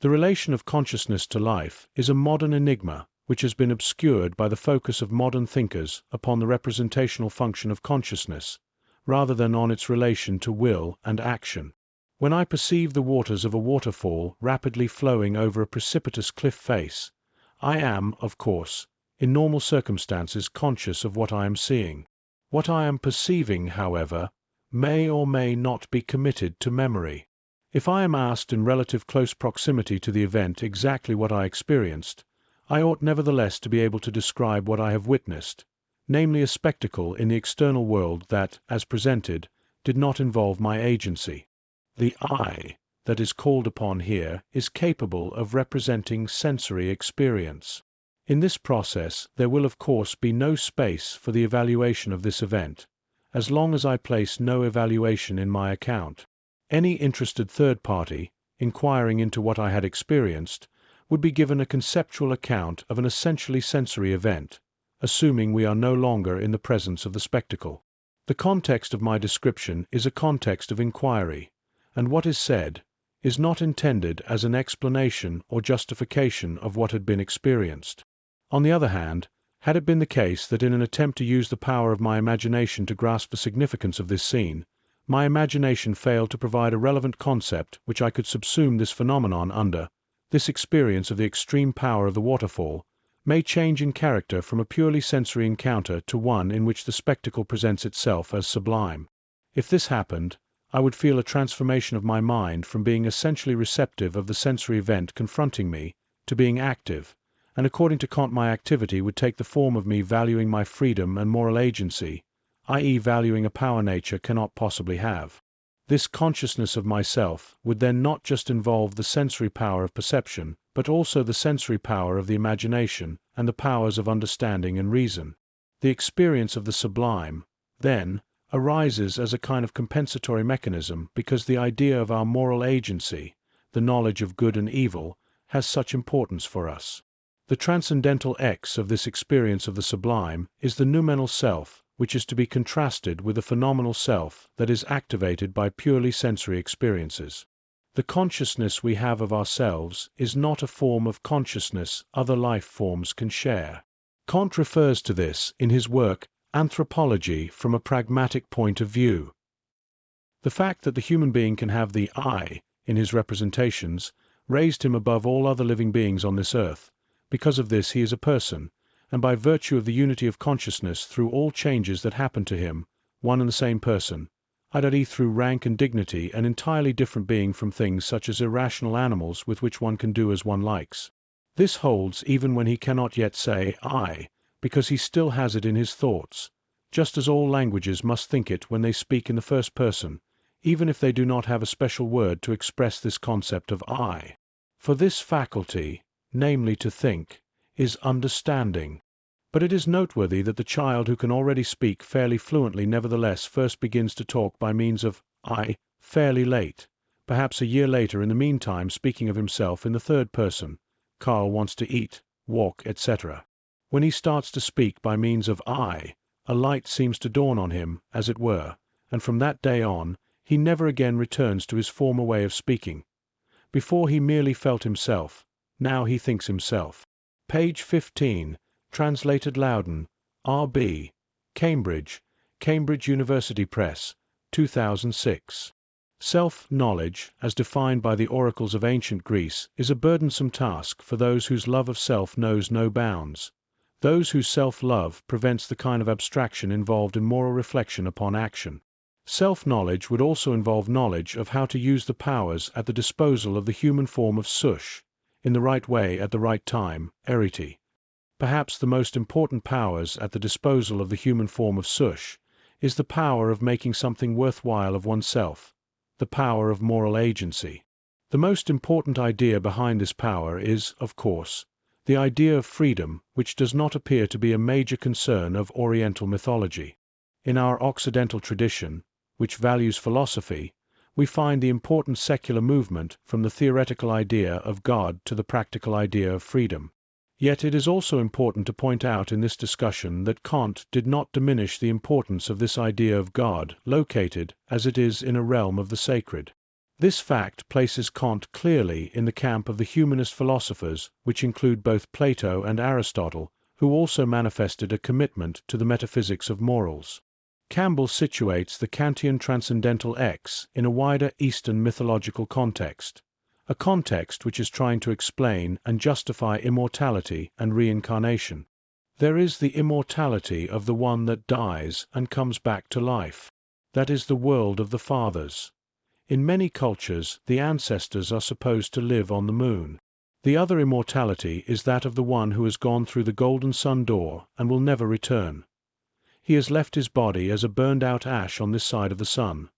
The relation of consciousness to life is a modern enigma which has been obscured by the focus of modern thinkers upon the representational function of consciousness, rather than on its relation to will and action. When I perceive the waters of a waterfall rapidly flowing over a precipitous cliff face, I am, of course, in normal circumstances conscious of what I am seeing. What I am perceiving, however, may or may not be committed to memory. If I am asked in relative close proximity to the event exactly what I experienced, I ought nevertheless to be able to describe what I have witnessed, namely a spectacle in the external world that, as presented, did not involve my agency. The I that is called upon here is capable of representing sensory experience. In this process there will of course be no space for the evaluation of this event, as long as I place no evaluation in my account. Any interested third party, inquiring into what I had experienced, would be given a conceptual account of an essentially sensory event, assuming we are no longer in the presence of the spectacle. The context of my description is a context of inquiry, and what is said is not intended as an explanation or justification of what had been experienced. On the other hand, had it been the case that in an attempt to use the power of my imagination to grasp the significance of this scene, my imagination failed to provide a relevant concept which I could subsume this phenomenon under, this experience of the extreme power of the waterfall may change in character from a purely sensory encounter to one in which the spectacle presents itself as sublime. If this happened, I would feel a transformation of my mind from being essentially receptive of the sensory event confronting me to being active, and according to Kant my activity would take the form of me valuing my freedom and moral agency, i.e. valuing a power nature cannot possibly have. This consciousness of myself would then not just involve the sensory power of perception, but also the sensory power of the imagination and the powers of understanding and reason. The experience of the sublime, then, arises as a kind of compensatory mechanism because the idea of our moral agency, the knowledge of good and evil, has such importance for us. The transcendental X of this experience of the sublime is the noumenal self, which is to be contrasted with the phenomenal self that is activated by purely sensory experiences. The consciousness we have of ourselves is not a form of consciousness other life forms can share. Kant refers to this in his work Anthropology from a Pragmatic Point of View. The fact that the human being can have the I in his representations raised him above all other living beings on this earth. Because of this he is a person, and by virtue of the unity of consciousness through all changes that happen to him, one and the same person, i.e. through rank and dignity an entirely different being from things such as irrational animals with which one can do as one likes. This holds even when he cannot yet say I, because he still has it in his thoughts, just as all languages must think it when they speak in the first person, even if they do not have a special word to express this concept of I. For this faculty, namely to think, is understanding. But it is noteworthy that the child who can already speak fairly fluently nevertheless first begins to talk by means of I fairly late, perhaps a year later in the meantime speaking of himself in the third person, Carl wants to eat, walk, etc. When he starts to speak by means of I, a light seems to dawn on him, as it were, and from that day on, he never again returns to his former way of speaking. Before he merely felt himself, now he thinks himself. Page 15, translated Loudon, R.B., Cambridge, Cambridge University Press, 2006. Self-knowledge, as defined by the oracles of ancient Greece, is a burdensome task for those whose love of self knows no bounds, those whose self-love prevents the kind of abstraction involved in moral reflection upon action. Self-knowledge would also involve knowledge of how to use the powers at the disposal of the human form of sush, in the right way at the right time, eriti. Perhaps the most important powers at the disposal of the human form of sush is the power of making something worthwhile of oneself, the power of moral agency. The most important idea behind this power is, of course, the idea of freedom, which does not appear to be a major concern of Oriental mythology. In our Occidental tradition, which values philosophy, we find the important secular movement from the theoretical idea of God to the practical idea of freedom. Yet it is also important to point out in this discussion that Kant did not diminish the importance of this idea of God located, as it is, in a realm of the sacred. This fact places Kant clearly in the camp of the humanist philosophers, which include both Plato and Aristotle, who also manifested a commitment to the metaphysics of morals. Campbell situates the Kantian transcendental X in a wider Eastern mythological context, a context which is trying to explain and justify immortality and reincarnation. There is the immortality of the one that dies and comes back to life. That is the world of the fathers. In many cultures, the ancestors are supposed to live on the moon. The other immortality is that of the one who has gone through the golden sun door and will never return. He has left his body as a burned-out ash on this side of the sun.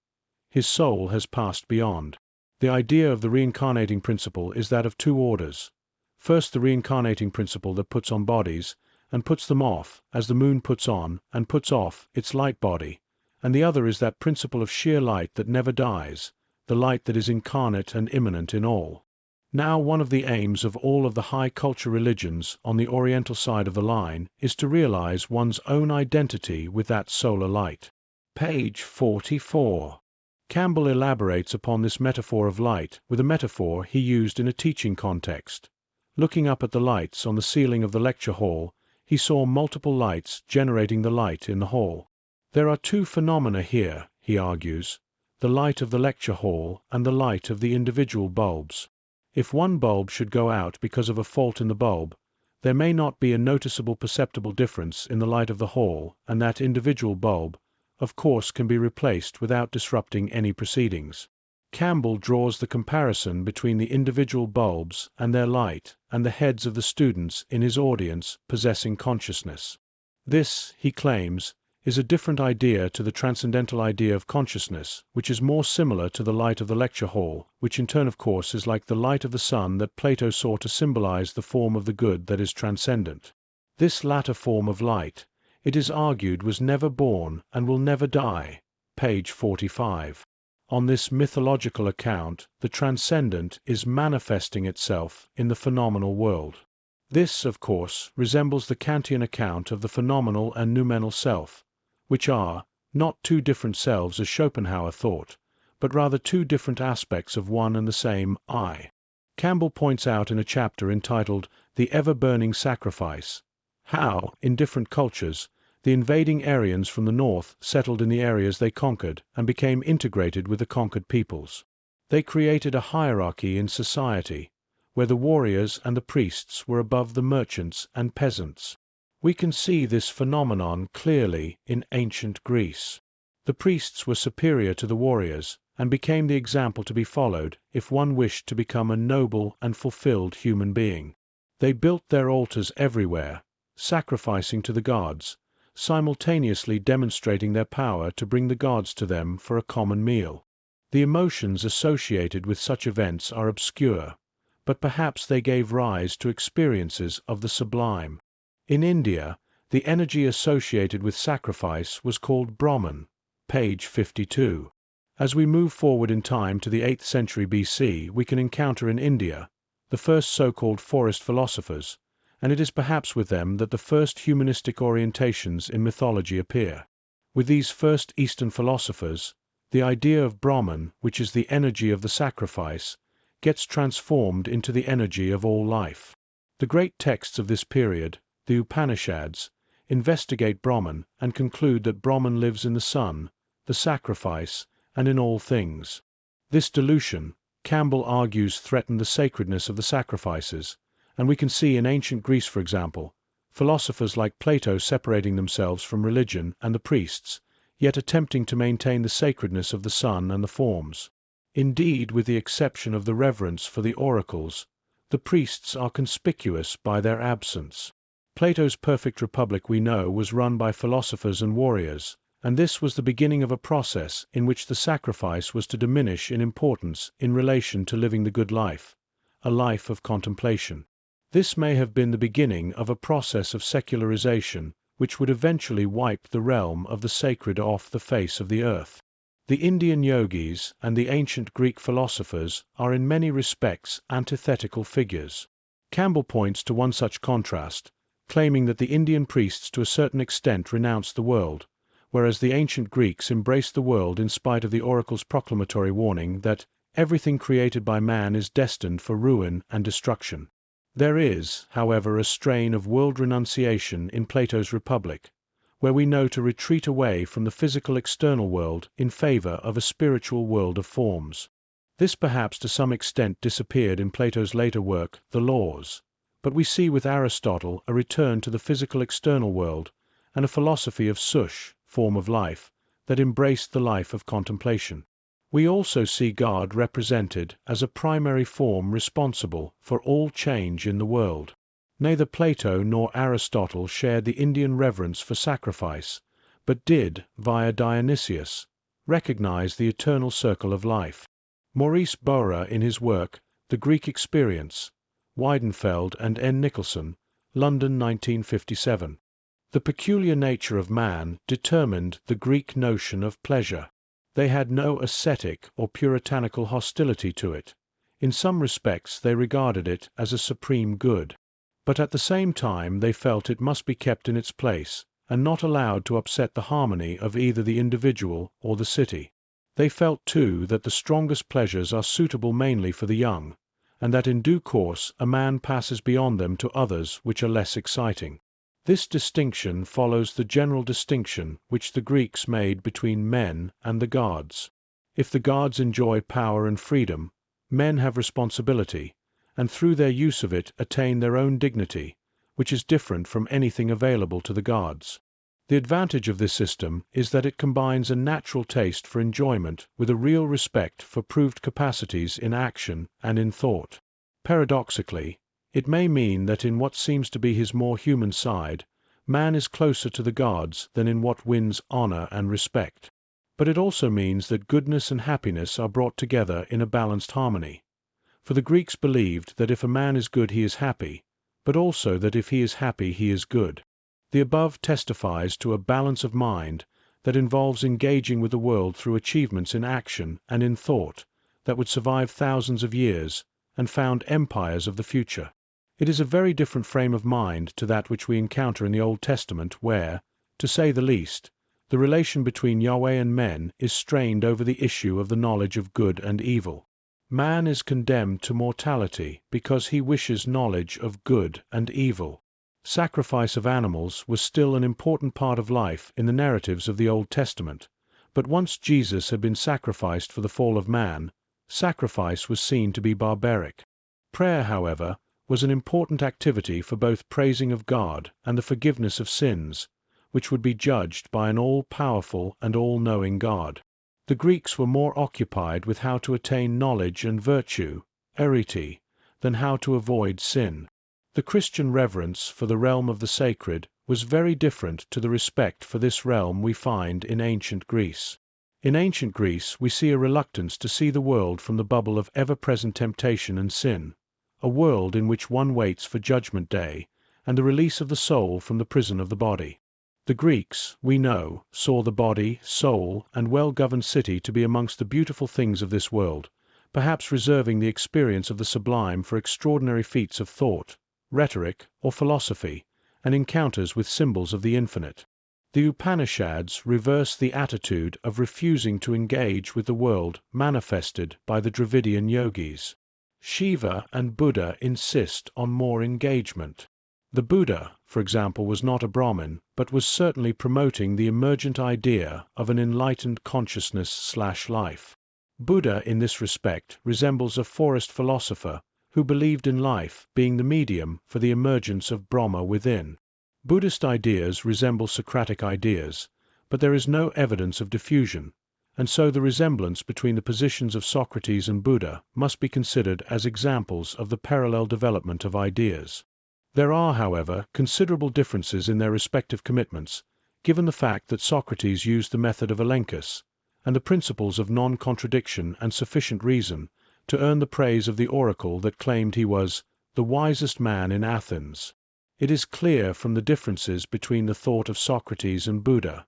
His soul has passed beyond. The idea of the reincarnating principle is that of two orders. First, the reincarnating principle that puts on bodies and puts them off, as the moon puts on and puts off its light body, and the other is that principle of sheer light that never dies, the light that is incarnate and immanent in all. Now, one of the aims of all of the high culture religions on the Oriental side of the line is to realize one's own identity with that solar light. Page 44. Campbell elaborates upon this metaphor of light with a metaphor he used in a teaching context. Looking up at the lights on the ceiling of the lecture hall, he saw multiple lights generating the light in the hall. There are two phenomena here, he argues, the light of the lecture hall and the light of the individual bulbs. If one bulb should go out because of a fault in the bulb, there may not be a noticeable perceptible difference in the light of the hall, and that individual bulb, of course, can be replaced without disrupting any proceedings. Campbell draws the comparison between the individual bulbs and their light and the heads of the students in his audience possessing consciousness. This, he claims, is a different idea to the transcendental idea of consciousness, which is more similar to the light of the lecture hall, which in turn, of course, is like the light of the sun that Plato saw to symbolize the form of the good that is transcendent. This latter form of light, it is argued, was never born and will never die. Page 45. On this mythological account, the transcendent is manifesting itself in the phenomenal world. This, of course, resembles the Kantian account of the phenomenal and noumenal self, which are not two different selves as Schopenhauer thought, but rather two different aspects of one and the same I. Campbell points out in a chapter entitled The Ever-Burning Sacrifice how, in different cultures, the invading Aryans from the north settled in the areas they conquered and became integrated with the conquered peoples. They created a hierarchy in society, where the warriors and the priests were above the merchants and peasants. We can see this phenomenon clearly in ancient Greece. The priests were superior to the warriors and became the example to be followed if one wished to become a noble and fulfilled human being. They built their altars everywhere, sacrificing to the gods, simultaneously demonstrating their power to bring the gods to them for a common meal. The emotions associated with such events are obscure, but perhaps they gave rise to experiences of the sublime. In India, the energy associated with sacrifice was called Brahman. Page 52. As we move forward in time to the 8th century BC, we can encounter in India the first so-called forest philosophers, and it is perhaps with them that the first humanistic orientations in mythology appear. With these first Eastern philosophers, the idea of Brahman, which is the energy of the sacrifice, gets transformed into the energy of all life. The great texts of this period, the Upanishads, investigate Brahman and conclude that Brahman lives in the sun, the sacrifice, and in all things. This dilution, Campbell argues, threatened the sacredness of the sacrifices, and we can see in ancient Greece, for example, philosophers like Plato separating themselves from religion and the priests, yet attempting to maintain the sacredness of the sun and the forms. Indeed, with the exception of the reverence for the oracles, the priests are conspicuous by their absence. Plato's perfect republic, we know, was run by philosophers and warriors, and this was the beginning of a process in which the sacrifice was to diminish in importance in relation to living the good life, a life of contemplation. This may have been the beginning of a process of secularization which would eventually wipe the realm of the sacred off the face of the earth. The Indian yogis and the ancient Greek philosophers are in many respects antithetical figures. Campbell points to one such contrast, claiming that the Indian priests to a certain extent renounced the world, whereas the ancient Greeks embraced the world in spite of the oracle's proclamatory warning that everything created by man is destined for ruin and destruction. There is, however, a strain of world renunciation in Plato's Republic, where we know to retreat away from the physical external world in favor of a spiritual world of forms. This perhaps to some extent disappeared in Plato's later work, The Laws, but we see with Aristotle a return to the physical external world and a philosophy of sush, form of life, that embraced the life of contemplation. We also see God represented as a primary form responsible for all change in the world. Neither Plato nor Aristotle shared the Indian reverence for sacrifice, but did, via Dionysius, recognize the eternal circle of life. Maurice Bohra, in his work, The Greek Experience, Weidenfeld and N. Nicholson, London 1957. The peculiar nature of man determined the Greek notion of pleasure. They had no ascetic or puritanical hostility to it. In some respects they regarded it as a supreme good. But at the same time they felt it must be kept in its place, and not allowed to upset the harmony of either the individual or the city. They felt, too, that the strongest pleasures are suitable mainly for the young, and that in due course a man passes beyond them to others which are less exciting. This distinction follows the general distinction which the Greeks made between men and the gods. If the gods enjoy power and freedom, men have responsibility, and through their use of it attain their own dignity, which is different from anything available to the gods. The advantage of this system is that it combines a natural taste for enjoyment with a real respect for proved capacities in action and in thought. Paradoxically, it may mean that in what seems to be his more human side, man is closer to the gods than in what wins honor and respect. But it also means that goodness and happiness are brought together in a balanced harmony. For the Greeks believed that if a man is good he is happy, but also that if he is happy he is good. The above testifies to a balance of mind that involves engaging with the world through achievements in action and in thought that would survive thousands of years and found empires of the future. It is a very different frame of mind to that which we encounter in the Old Testament where, to say the least, the relation between Yahweh and men is strained over the issue of the knowledge of good and evil. Man is condemned to mortality because he wishes knowledge of good and evil. Sacrifice of animals was still an important part of life in the narratives of the Old Testament, but once Jesus had been sacrificed for the fall of man, sacrifice was seen to be barbaric. Prayer, however, was an important activity for both praising of God and the forgiveness of sins, which would be judged by an all-powerful and all-knowing God. The Greeks were more occupied with how to attain knowledge and virtue, arete, than how to avoid sin. The Christian reverence for the realm of the sacred was very different to the respect for this realm we find in ancient Greece. In ancient Greece we see a reluctance to see the world from the bubble of ever-present temptation and sin, a world in which one waits for Judgment Day and the release of the soul from the prison of the body. The Greeks, we know, saw the body, soul, and well-governed city to be amongst the beautiful things of this world, perhaps reserving the experience of the sublime for extraordinary feats of thought, rhetoric, or philosophy, and encounters with symbols of the infinite. The Upanishads reverse the attitude of refusing to engage with the world manifested by the Dravidian yogis. Shiva and Buddha insist on more engagement. The Buddha, for example, was not a Brahmin, but was certainly promoting the emergent idea of an enlightened consciousness/life. Buddha, in this respect, resembles a forest philosopher who believed in life being the medium for the emergence of Brahma within. Buddhist ideas resemble Socratic ideas, but there is no evidence of diffusion, and so the resemblance between the positions of Socrates and Buddha must be considered as examples of the parallel development of ideas. There are, however, considerable differences in their respective commitments, given the fact that Socrates used the method of elenchus and the principles of non-contradiction and sufficient reason to earn the praise of the oracle that claimed he was the wisest man in Athens. It is clear from the differences between the thought of Socrates and Buddha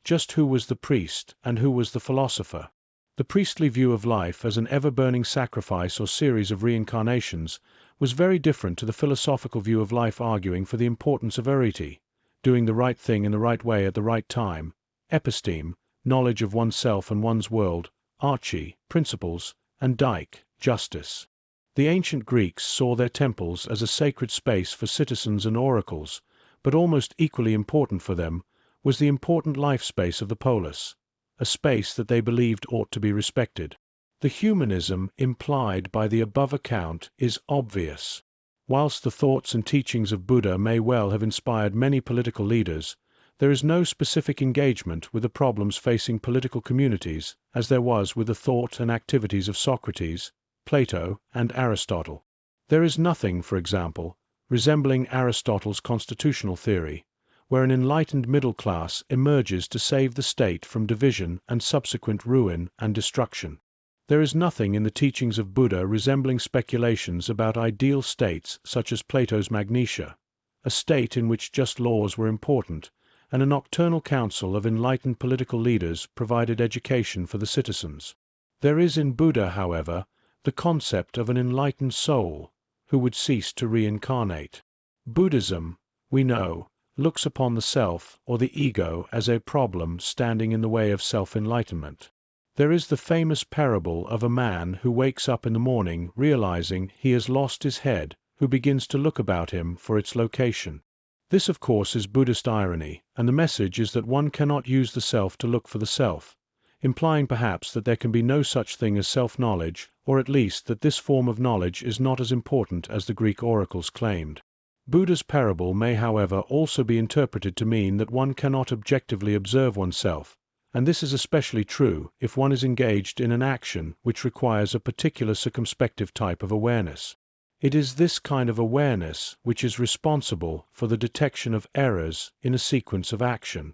just who was the priest and who was the philosopher. The priestly view of life as an ever-burning sacrifice or series of reincarnations was very different to the philosophical view of life arguing for the importance of arete, doing the right thing in the right way at the right time, episteme, knowledge of oneself and one's world, arche, principles, and dike, justice. The ancient Greeks saw their temples as a sacred space for citizens and oracles, but almost equally important for them was the important life space of the polis, a space that they believed ought to be respected. The humanism implied by the above account is obvious. Whilst the thoughts and teachings of Buddha may well have inspired many political leaders, there is no specific engagement with the problems facing political communities as there was with the thought and activities of Socrates, Plato, and Aristotle. There is nothing, for example, resembling Aristotle's constitutional theory, where an enlightened middle class emerges to save the state from division and subsequent ruin and destruction. There is nothing in the teachings of Buddha resembling speculations about ideal states such as Plato's Magnesia, a state in which just laws were important, and a nocturnal council of enlightened political leaders provided education for the citizens. There is in Buddha, however, the concept of an enlightened soul who would cease to reincarnate. Buddhism, we know, looks upon the self or the ego as a problem standing in the way of self-enlightenment. There is the famous parable of a man who wakes up in the morning realizing he has lost his head, who begins to look about him for its location. This, of course, is Buddhist irony, and the message is that one cannot use the self to look for the self, implying perhaps that there can be no such thing as self-knowledge, or at least that this form of knowledge is not as important as the Greek oracles claimed. Buddha's parable may, however, also be interpreted to mean that one cannot objectively observe oneself, and this is especially true if one is engaged in an action which requires a particular circumspective type of awareness. It is this kind of awareness which is responsible for the detection of errors in a sequence of action.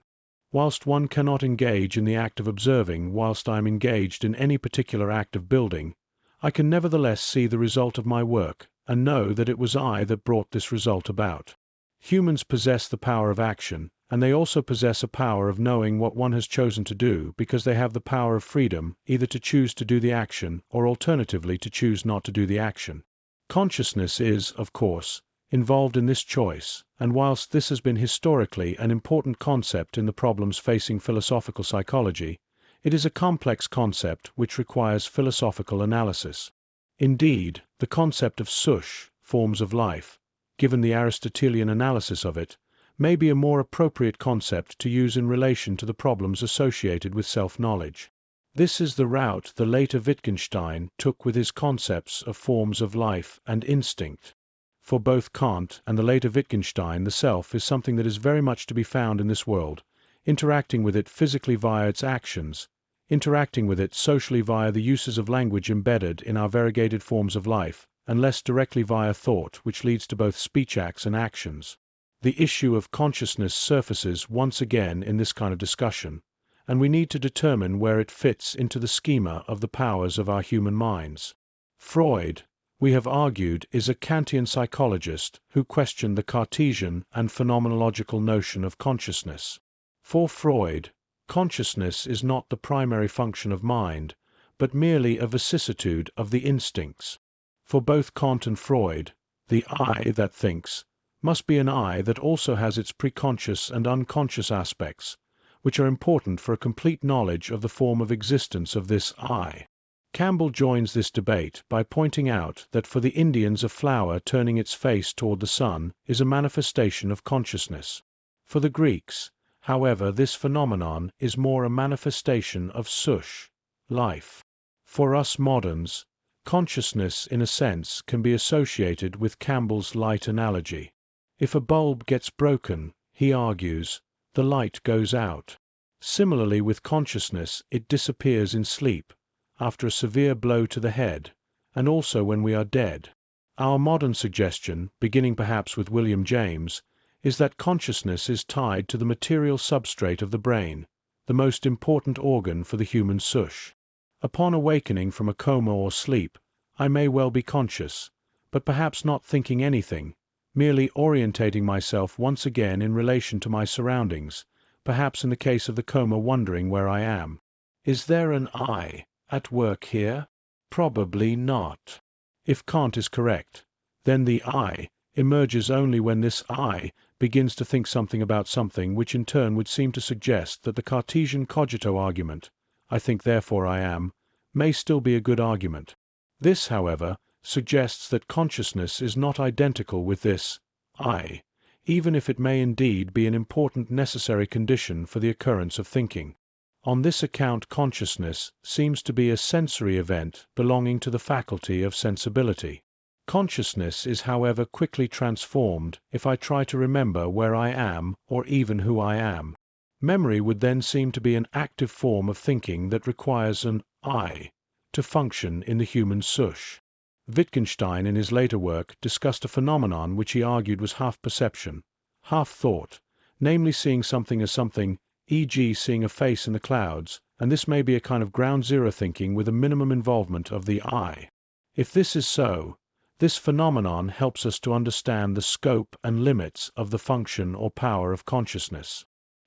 Whilst one cannot engage in the act of observing whilst I am engaged in any particular act of building, I can nevertheless see the result of my work and know that it was I that brought this result about. Humans possess the power of action, and they also possess a power of knowing what one has chosen to do because they have the power of freedom either to choose to do the action or alternatively to choose not to do the action. Consciousness is, of course, involved in this choice, and whilst this has been historically an important concept in the problems facing philosophical psychology, it is a complex concept which requires philosophical analysis. Indeed, the concept of sush, forms of life, given the Aristotelian analysis of it, may be a more appropriate concept to use in relation to the problems associated with self-knowledge. This is the route the later Wittgenstein took with his concepts of forms of life and instinct. For both Kant and the later Wittgenstein, the self is something that is very much to be found in this world, interacting with it physically via its actions, interacting with it socially via the uses of language embedded in our variegated forms of life, and less directly via thought, which leads to both speech acts and actions. The issue of consciousness surfaces once again in this kind of discussion, and we need to determine where it fits into the schema of the powers of our human minds. Freud, we have argued, is a Kantian psychologist who questioned the Cartesian and phenomenological notion of consciousness. For Freud, consciousness is not the primary function of mind, but merely a vicissitude of the instincts. For both Kant and Freud, the I that thinks must be an I that also has its preconscious and unconscious aspects, which are important for a complete knowledge of the form of existence of this I. Campbell joins this debate by pointing out that for the Indians a flower turning its face toward the sun is a manifestation of consciousness. For the Greeks, however, this phenomenon is more a manifestation of sush, life. For us moderns, consciousness in a sense can be associated with Campbell's light analogy. If a bulb gets broken, he argues, the light goes out. Similarly with consciousness, it disappears in sleep, after a severe blow to the head, and also when we are dead. Our modern suggestion, beginning perhaps with William James, is that consciousness is tied to the material substrate of the brain, the most important organ for the human sush. Upon awakening from a coma or sleep, I may well be conscious, but perhaps not thinking anything, merely orientating myself once again in relation to my surroundings, perhaps in the case of the coma wondering where I am. Is there an I at work here? Probably not. If Kant is correct, then the I emerges only when this I begins to think something about something, which in turn would seem to suggest that the Cartesian cogito argument, I think therefore I am, may still be a good argument. This, however, suggests that consciousness is not identical with this I, even if it may indeed be an important necessary condition for the occurrence of thinking. On this account, consciousness seems to be a sensory event belonging to the faculty of sensibility. Consciousness is, however, quickly transformed if I try to remember where I am or even who I am. Memory would then seem to be an active form of thinking that requires an I to function in the human sush. Wittgenstein, in his later work, discussed a phenomenon which he argued was half perception, half thought, namely seeing something as something, e.g. seeing a face in the clouds, and this may be a kind of ground zero thinking with a minimum involvement of the I. If this is so, this phenomenon helps us to understand the scope and limits of the function or power of consciousness.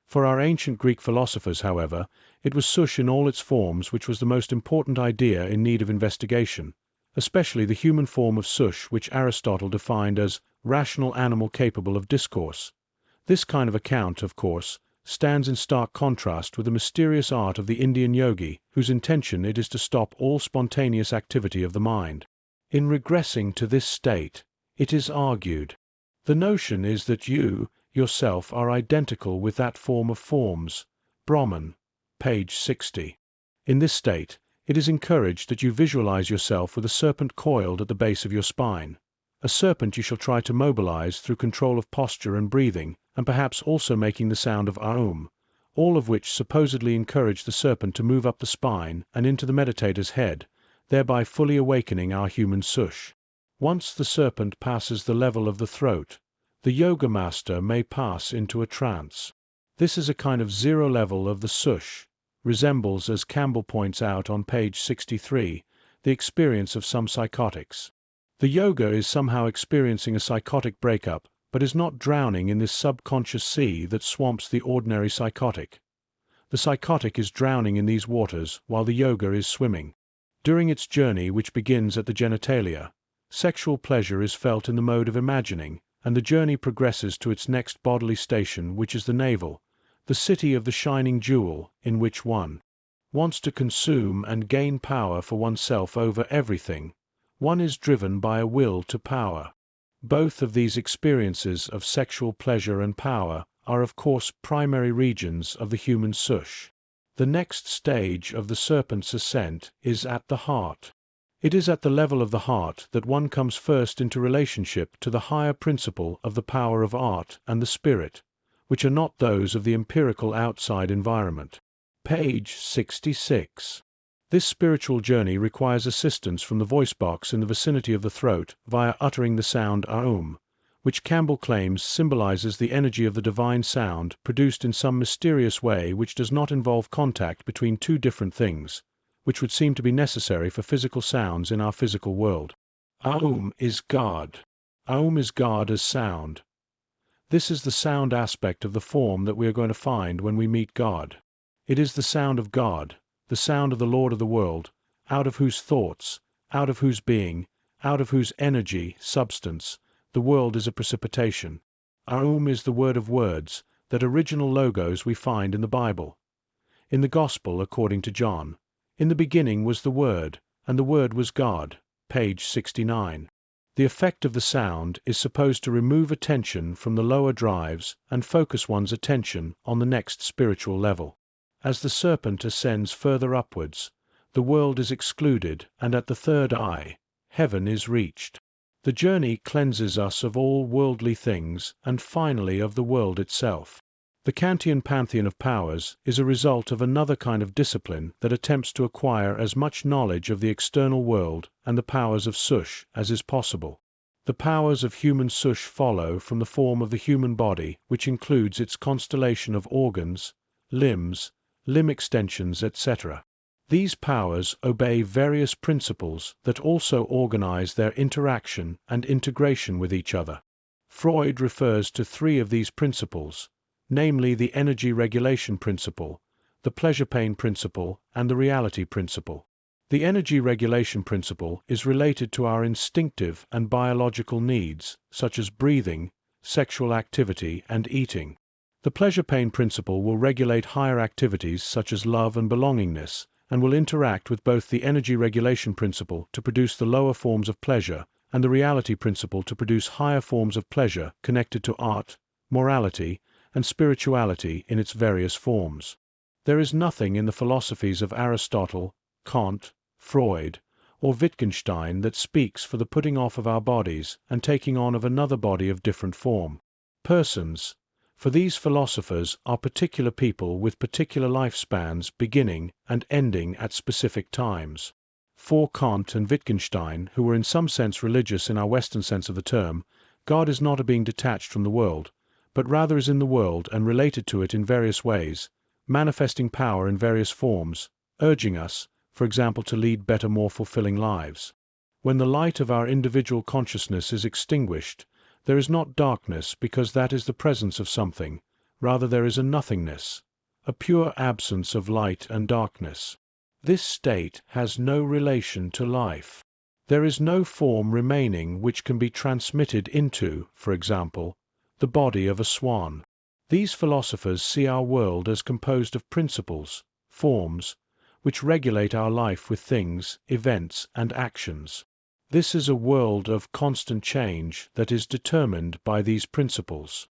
For our ancient Greek philosophers, however, it was sush in all its forms which was the most important idea in need of investigation, especially the human form of sush which Aristotle defined as rational animal capable of discourse. This kind of account, of course, stands in stark contrast with the mysterious art of the Indian yogi, whose intention it is to stop all spontaneous activity of the mind. In regressing to this state, it is argued, the notion is that you, yourself, are identical with that form of forms, Brahman, page 60. In this state, it is encouraged that you visualize yourself with a serpent coiled at the base of your spine. A serpent you shall try to mobilize through control of posture and breathing, and perhaps also making the sound of Aum, all of which supposedly encourage the serpent to move up the spine and into the meditator's head, thereby fully awakening our human sush. Once the serpent passes the level of the throat, the yoga master may pass into a trance. This is a kind of zero level of the sush, resembles, as Campbell points out on page 63, the experience of some psychotics. The yoga is somehow experiencing a psychotic breakup, but is not drowning in this subconscious sea that swamps the ordinary psychotic. The psychotic is drowning in these waters while the yoga is swimming. During its journey, which begins at the genitalia, sexual pleasure is felt in the mode of imagining, and the journey progresses to its next bodily station, which is the navel, the city of the shining jewel, in which one wants to consume and gain power for oneself over everything. One is driven by a will to power. Both of these experiences of sexual pleasure and power are, of course, primary regions of the human sush. The next stage of the serpent's ascent is at the heart. It is at the level of the heart that one comes first into relationship to the higher principle of the power of art and the spirit, which are not those of the empirical outside environment. Page 66. This spiritual journey requires assistance from the voice box in the vicinity of the throat via uttering the sound Aum, which Campbell claims symbolizes the energy of the divine sound produced in some mysterious way which does not involve contact between two different things, which would seem to be necessary for physical sounds in our physical world. Aum is God. Aum is God as sound. This is the sound aspect of the form that we are going to find when we meet God. It is the sound of God, the sound of the Lord of the world, out of whose thoughts, out of whose being, out of whose energy, substance, the world is a precipitation. Aum is the word of words, that original logos we find in the Bible. In the Gospel according to John, in the beginning was the Word, and the Word was God, page 69. The effect of the sound is supposed to remove attention from the lower drives and focus one's attention on the next spiritual level. As the serpent ascends further upwards, the world is excluded, and at the third eye, heaven is reached. The journey cleanses us of all worldly things and finally of the world itself. The Kantian pantheon of powers is a result of another kind of discipline that attempts to acquire as much knowledge of the external world and the powers of sush as is possible. The powers of human sush follow from the form of the human body, which includes its constellation of organs, limbs, limb extensions, etc. These powers obey various principles that also organize their interaction and integration with each other. Freud refers to three of these principles, namely the energy regulation principle, the pleasure-pain principle, and the reality principle. The energy regulation principle is related to our instinctive and biological needs, such as breathing, sexual activity, and eating. The pleasure-pain principle will regulate higher activities such as love and belongingness, and will interact with both the energy regulation principle to produce the lower forms of pleasure and the reality principle to produce higher forms of pleasure connected to art, morality, and spirituality in its various forms. There is nothing in the philosophies of Aristotle, Kant, Freud, or Wittgenstein that speaks for the putting off of our bodies and taking on of another body of different form. Persons, for these philosophers, are particular people with particular lifespans beginning and ending at specific times. For Kant and Wittgenstein, who were in some sense religious in our Western sense of the term, God is not a being detached from the world, but rather is in the world and related to it in various ways, manifesting power in various forms, urging us, for example, to lead better, more fulfilling lives. When the light of our individual consciousness is extinguished, there is not darkness because that is the presence of something, rather there is a nothingness, a pure absence of light and darkness. This state has no relation to life. There is no form remaining which can be transmitted into, for example, the body of a swan. These philosophers see our world as composed of principles, forms, which regulate our life with things, events, and actions. This is a world of constant change that is determined by these principles.